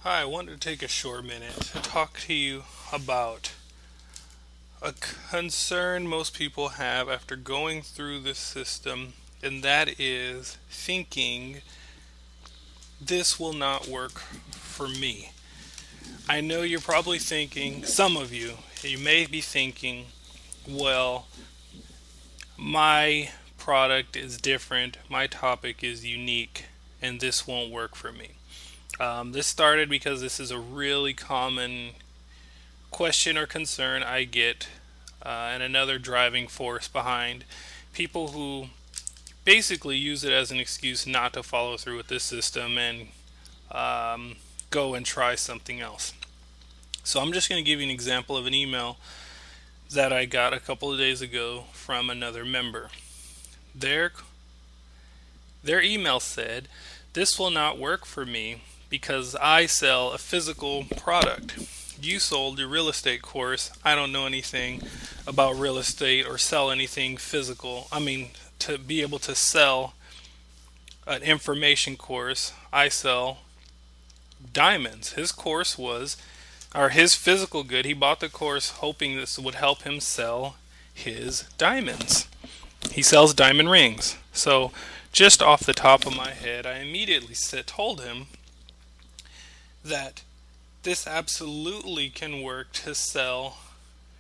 Hi, I wanted to take a short minute to talk to you about a concern most people have after going through this system, and that is thinking this will not work for me. I know you're probably thinking, some of you may be thinking, well, my product is different, my topic is unique, and this won't work for me. This started because this is a really common question or concern I get, and another driving force behind people who basically use it as an excuse not to follow through with this system and go and try something else. So I'm just going to give you an example of an email that I got a couple of days ago from another member. Their their email said, "This will not work for me because I sell a physical product. You sold your real estate course. I don't know anything about real estate or sell anything physical. I mean, to be able to sell an information course, I sell diamonds." His course was, or his physical good, he bought the course hoping this would help him sell his diamonds. He sells diamond rings. So, just off the top of my head, I immediately told him that this absolutely can work to sell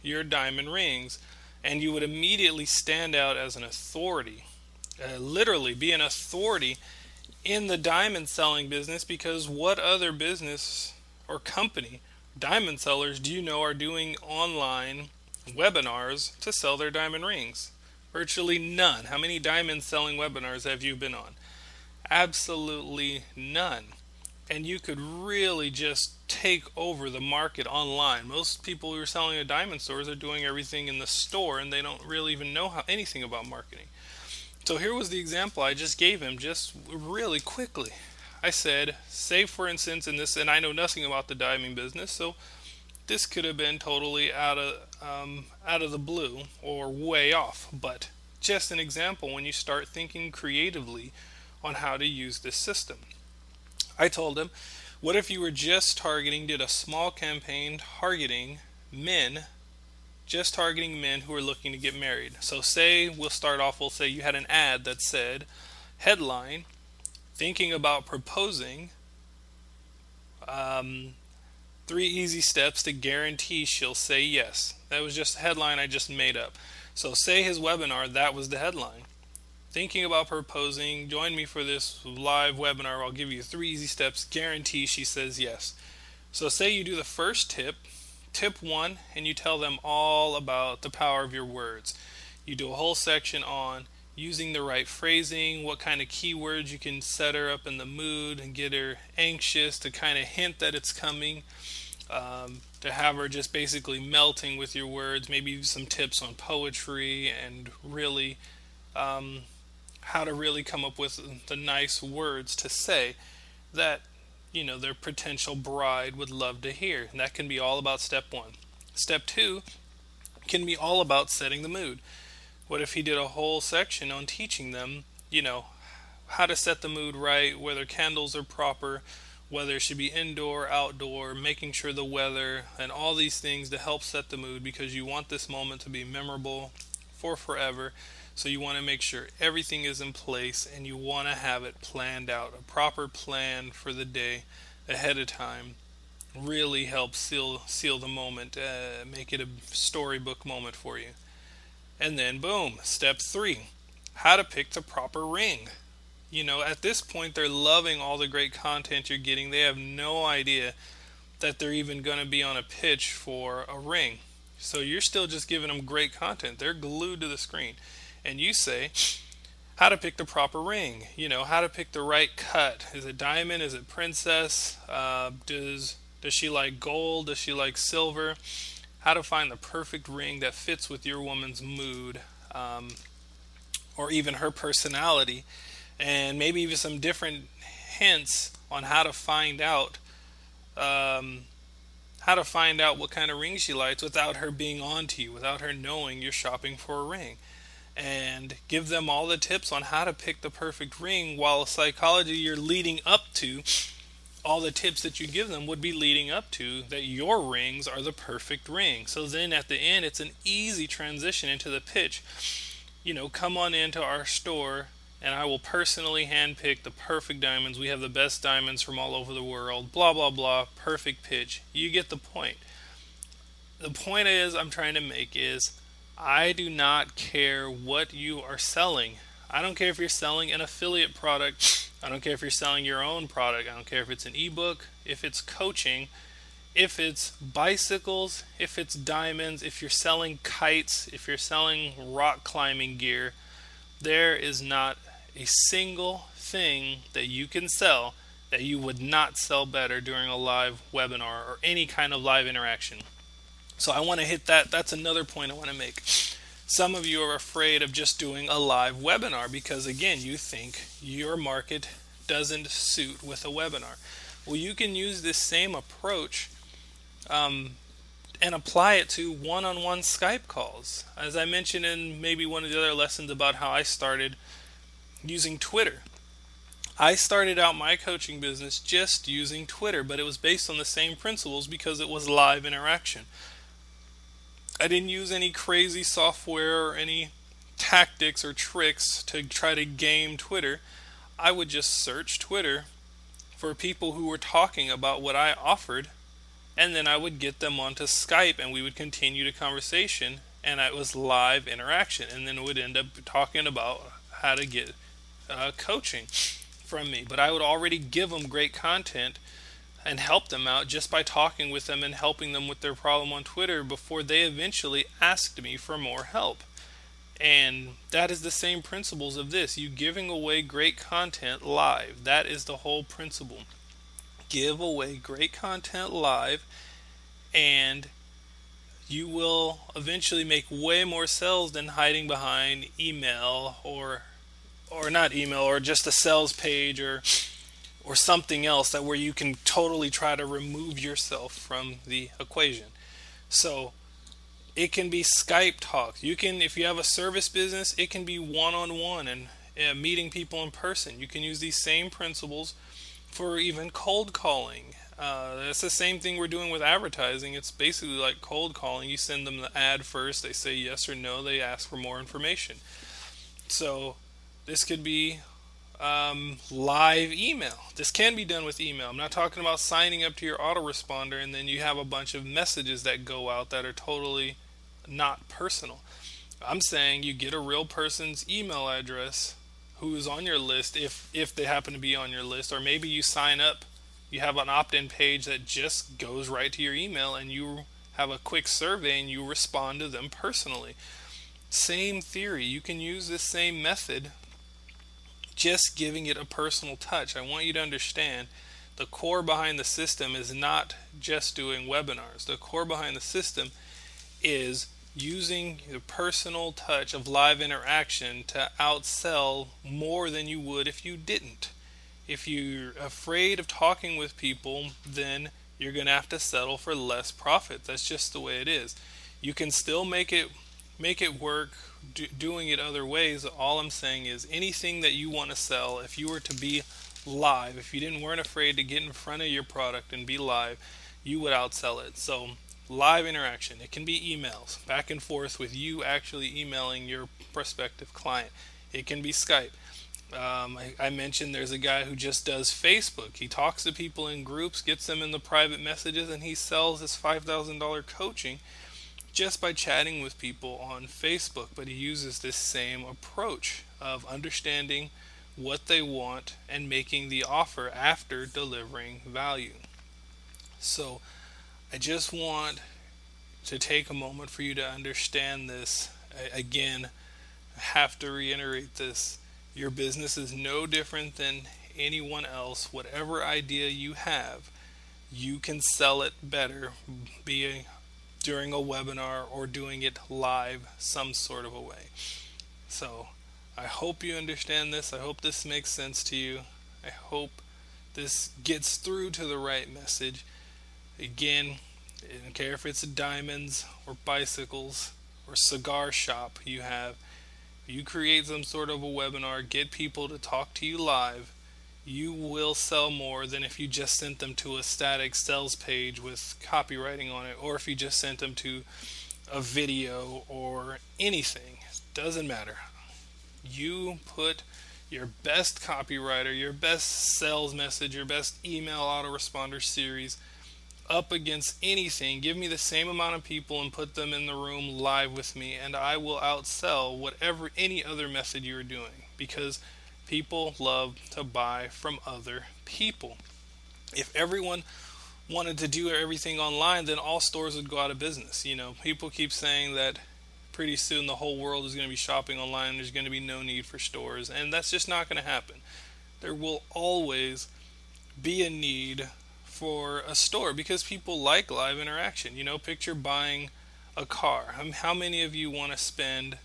your diamond rings, and you would immediately stand out as an authority, literally be an authority in the diamond selling business, because what other business or company, diamond sellers, do you know are doing online webinars to sell their diamond rings? Virtually none. How many diamond selling webinars have you been on? Absolutely none. And you could really just take over the market online. Most people who are selling at diamond stores are doing everything in the store, and they don't really even know anything about marketing. So here was the example I just gave him, just really quickly. I said, say for instance in this, and I know nothing about the diamond business, so this could have been totally out of the blue or way off, but just an example when you start thinking creatively on how to use this system. I told him, what if you were just did a small campaign targeting men, just targeting men who are looking to get married. So say, we'll say you had an ad that said, headline, thinking about proposing, um, 3 easy steps to guarantee she'll say yes. That was just a headline I just made up. So say his webinar, that was the headline. Thinking about proposing, join me for this live webinar. I'll give you 3 easy steps, guarantee she says yes. So say you do the first tip 1, and you tell them all about the power of your words. You do a whole section on using the right phrasing, what kind of keywords you can set her up in the mood and get her anxious to kind of hint that it's coming, to have her just basically melting with your words, maybe some tips on poetry and really how to really come up with the nice words to say that their potential bride would love to hear. And that can be all about step 1. Step 2 can be all about setting the mood. What if he did a whole section on teaching them, how to set the mood right, whether candles are proper, whether it should be indoor, outdoor, making sure the weather, and all these things to help set the mood, because you want this moment to be memorable for forever. So you want to make sure everything is in place, and you want to have it planned out. A proper plan for the day ahead of time really helps seal the moment, make it a storybook moment for you. And then boom, step 3, how to pick the proper ring. At this point they're loving all the great content you're getting. They have no idea that they're even going to be on a pitch for a ring. So you're still just giving them great content. They're glued to the screen. And you say, how to pick the proper ring. How to pick the right cut. Is it diamond? Is it princess? Does she like gold? Does she like silver? How to find the perfect ring that fits with your woman's mood, or even her personality, and maybe even some different hints on how to find out what kind of ring she likes without her being on to you, without her knowing you're shopping for a ring. And give them all the tips on how to pick the perfect ring, while psychology you're leading up to all the tips that you give them would be leading up to that your rings are the perfect ring. So then at the end, it's an easy transition into the pitch. Come on into our store and I will personally handpick the perfect diamonds. We have the best diamonds from all over the world. Blah, blah, blah. Perfect pitch. You get the point. The point I'm trying to make is I do not care what you are selling. I don't care if you're selling an affiliate product. I don't care if you're selling your own product. I don't care if it's an ebook, if it's coaching, if it's bicycles, if it's diamonds, if you're selling kites, if you're selling rock climbing gear. There is not a single thing that you can sell that you would not sell better during a live webinar or any kind of live interaction. So I want to hit that. That's another point I want to make. Some of you are afraid of just doing a live webinar because, again, you think your market doesn't suit with a webinar. Well, you can use this same approach and apply it to one-on-one Skype calls. As I mentioned in maybe one of the other lessons about how I started using Twitter. I started out my coaching business just using Twitter, but it was based on the same principles because it was live interaction. I didn't use any crazy software or any tactics or tricks to try to game Twitter. I would just search Twitter for people who were talking about what I offered, and then I would get them onto Skype and we would continue the conversation, and it was live interaction, and then it would end up talking about how to get coaching from me. But I would already give them great content and help them out just by talking with them and helping them with their problem on Twitter before they eventually asked me for more help. And that is the same principles of this. You giving away great content live. That is the whole principle. Give away great content live, and you will eventually make way more sales than hiding behind email or not email, or just a sales page or something else that where you can totally try to remove yourself from the equation. So it can be Skype talks. You can, if you have a service business, it can be one-on-one and meeting people in person. You can use these same principles for even cold calling. That's the same thing we're doing with advertising. It's basically like cold calling. You send them the ad first, they say yes or no, they ask for more information. So this could be live email. This can be done with email. I'm not talking about signing up to your autoresponder and then you have a bunch of messages that go out that are totally not personal. I'm saying you get a real person's email address who is on your list, if they happen to be on your list, or maybe you sign up, you have an opt-in page that just goes right to your email and you have a quick survey and you respond to them personally. Same theory. You can use this same method, just giving it a personal touch. I want you to understand the core behind the system is not just doing webinars. The core behind the system is using the personal touch of live interaction to outsell more than you would if you didn't. If you're afraid of talking with people, then you're going to have to settle for less profit. That's just the way it is. You can still make it work doing it other ways. All I'm saying is anything that you want to sell, if you were to be live, if you weren't afraid to get in front of your product and be live, you would outsell it. So live interaction, it can be emails back and forth with you actually emailing your prospective client. It can be Skype. I mentioned there's a guy who just does Facebook. He talks to people in groups, gets them in the private messages, and he sells his $5,000 coaching just by chatting with people on Facebook. But he uses this same approach of understanding what they want and making the offer after delivering value. So I just want to take a moment for you to understand this. Again, I have to reiterate this. Your business is no different than anyone else. Whatever idea you have, you can sell it better, during a webinar or doing it live some sort of a way. So I hope you understand this. I hope this makes sense to you. I hope this gets through to the right message. Again, I don't care if it's diamonds or bicycles or cigar shop you have. You create some sort of a webinar, get people to talk to you live. you will sell more than if you just sent them to a static sales page with copywriting on it, or if you just sent them to a video or anything. Doesn't matter. You put your best copywriter, your best sales message, your best email autoresponder series up against anything. Give me the same amount of people and put them in the room live with me, and I will outsell whatever any other method you're doing, because people love to buy from other people. If everyone wanted to do everything online, then all stores would go out of business. People keep saying that pretty soon the whole world is going to be shopping online. There's going to be no need for stores, and that's just not going to happen. There will always be a need for a store because people like live interaction. Picture buying a car. How many of you want to spend,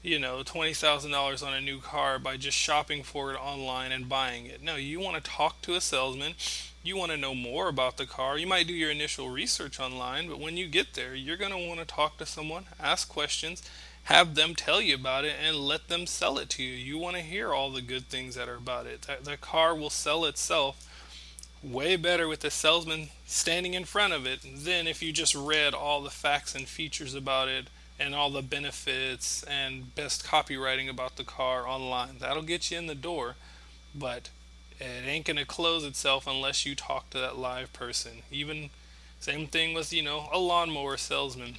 $20,000 on a new car by just shopping for it online and buying it? No, you want to talk to a salesman. You want to know more about the car. You might do your initial research online, but when you get there, you're going to want to talk to someone, ask questions, have them tell you about it, and let them sell it to you. You want to hear all the good things that are about it. The car will sell itself way better with the salesman standing in front of it than if you just read all the facts and features about it and all the benefits and best copywriting about the car online. That'll get you in the door, but it ain't going to close itself unless you talk to that live person. Even same thing with, a lawnmower salesman.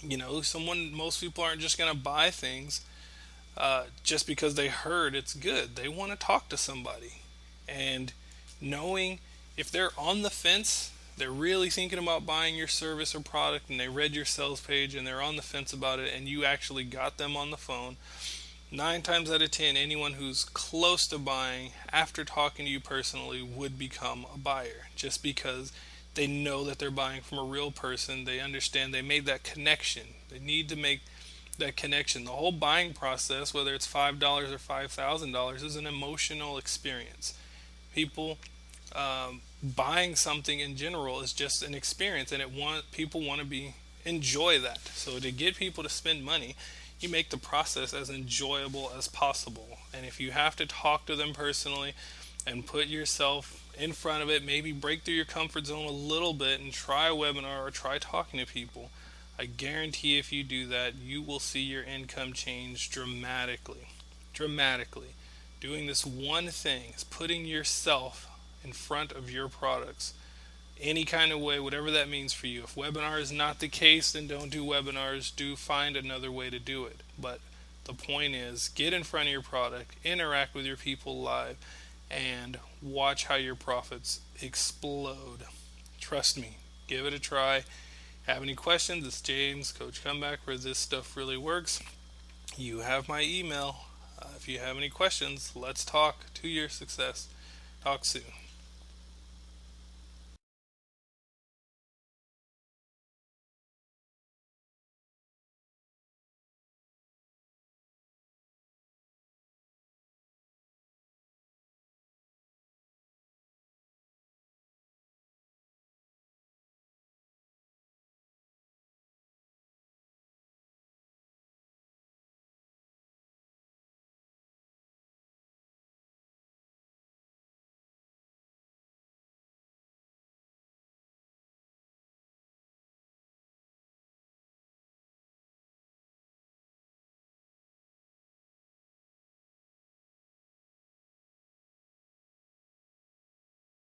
Most people aren't just going to buy things just because they heard it's good. They want to talk to somebody. And knowing if they're on the fence, they're really thinking about buying your service or product, and they read your sales page and they're on the fence about it, and you actually got them on the phone. 9 times out of 10, anyone who's close to buying after talking to you personally would become a buyer, just because they know that they're buying from a real person. They understand they made that connection. They need to make that connection. The whole buying process, whether it's $5 or $5,000, is an emotional experience. People buying something in general is just an experience, and people want to be enjoy that. So to get people to spend money, you make the process as enjoyable as possible. And if you have to talk to them personally and put yourself in front of it, maybe break through your comfort zone a little bit and try a webinar or try talking to people, I guarantee if you do that, you will see your income change dramatically. Dramatically. Doing this one thing is putting yourself in front of your products any kind of way, whatever that means for you. If webinar is not the case, then don't do webinars. Do find another way to do it. But the point is, get in front of your product, interact with your people live, and watch how your profits explode. Trust me, give it a try. Have any questions? It's James, Coach Comeback, where this stuff really works. You have my email. If you have any questions, let's talk to your success. Talk soon.